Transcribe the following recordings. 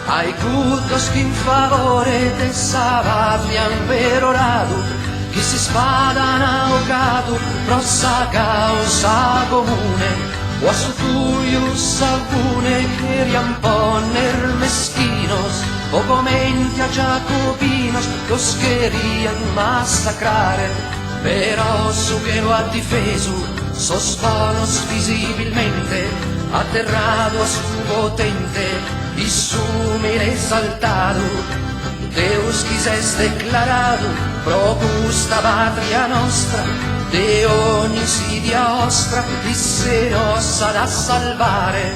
Ai cultos que em favore dessa abbiam perorado, che si spadano ao gado, prossa causa comune, o a su tuius alcune che riamponer mesquinos, o comenti a jacobinos, los querían masacrare, però su que lo ha difeso, sos conos visibilmente, aterrado a su potente, y sumire exaltado, Deus quizés declarado, propusta patria nostra, de ogni insidia ostra, disse ossa da salvare.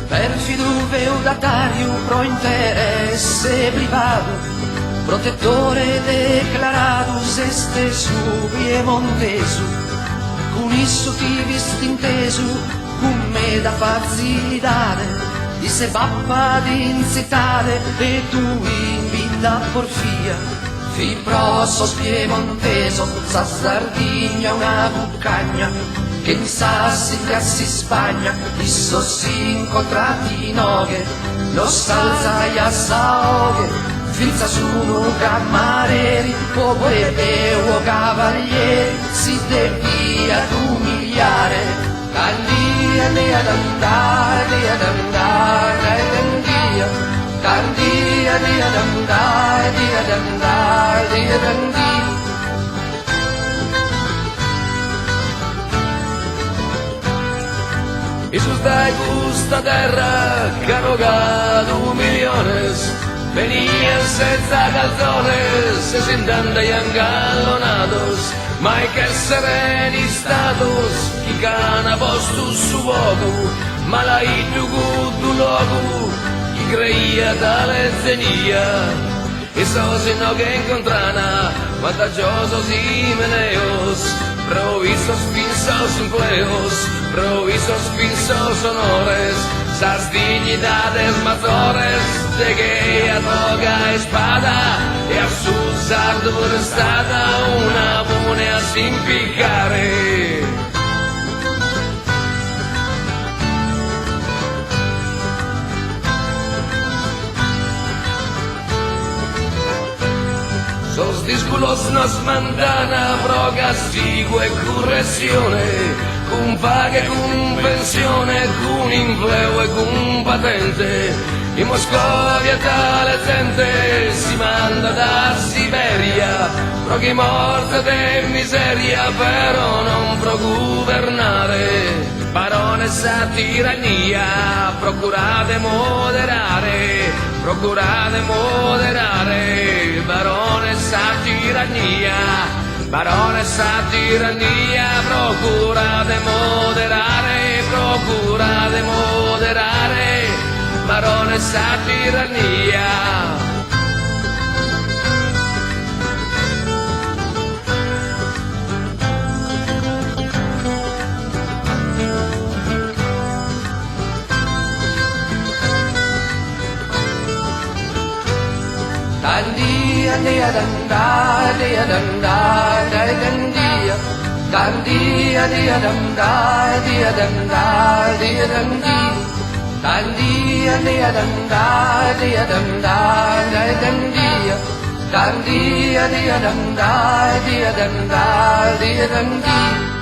Perfido feudatario pro interesse privato, protettore declaratus este su piemontesu, con isso ti visti intesu, con me da facilidade, di se pappa di incitare, e tu in vita porfia, fi prosos piemonteso, sa Sardigna una buccagna, che in sassi cassi Spagna, isso si incontrati in oghe, lo salza e assaoghe, finza sono cammareri, popoli o cavalieri, si devia ad umiliare. Candia ne ad andare, ad andare, candia. Candia ne ad andare, ad andare, ad andare. Isus dai gusta terra, que han rogado millones, venían senza calzones, se sientan de engalonados, mai que sereni status, qui cana postus su vogu, malaitu gudu logu, qui creia tale zenia, e sos no que encontrana, vantaggiosos y meneos, provisos pinsos empleos, provisos pinsos honores, sas dignidades mayores, de que a toga espada, e a sus ardor estada una moneda sin picare. Sos disculos nos mandana pro castigo e correzione, con paga e con pensione, con impleo e con patente. In Moscovia tale gente si manda da Siberia, pro chi morte de miseria, però non pro governare. Baronessa tirannia, procurate moderare, procurate moderare, baronessa tirannia, baronessa tirannia, procurate moderare, procurate moderare, baronessa tirannia. Candia ne ad andare, ad andare, candia. Candia ne ad andare, ad andare, ad andare. Candia ne ad andare, ad andare, candia. Candia ne ad andare, ad andare, ad andare.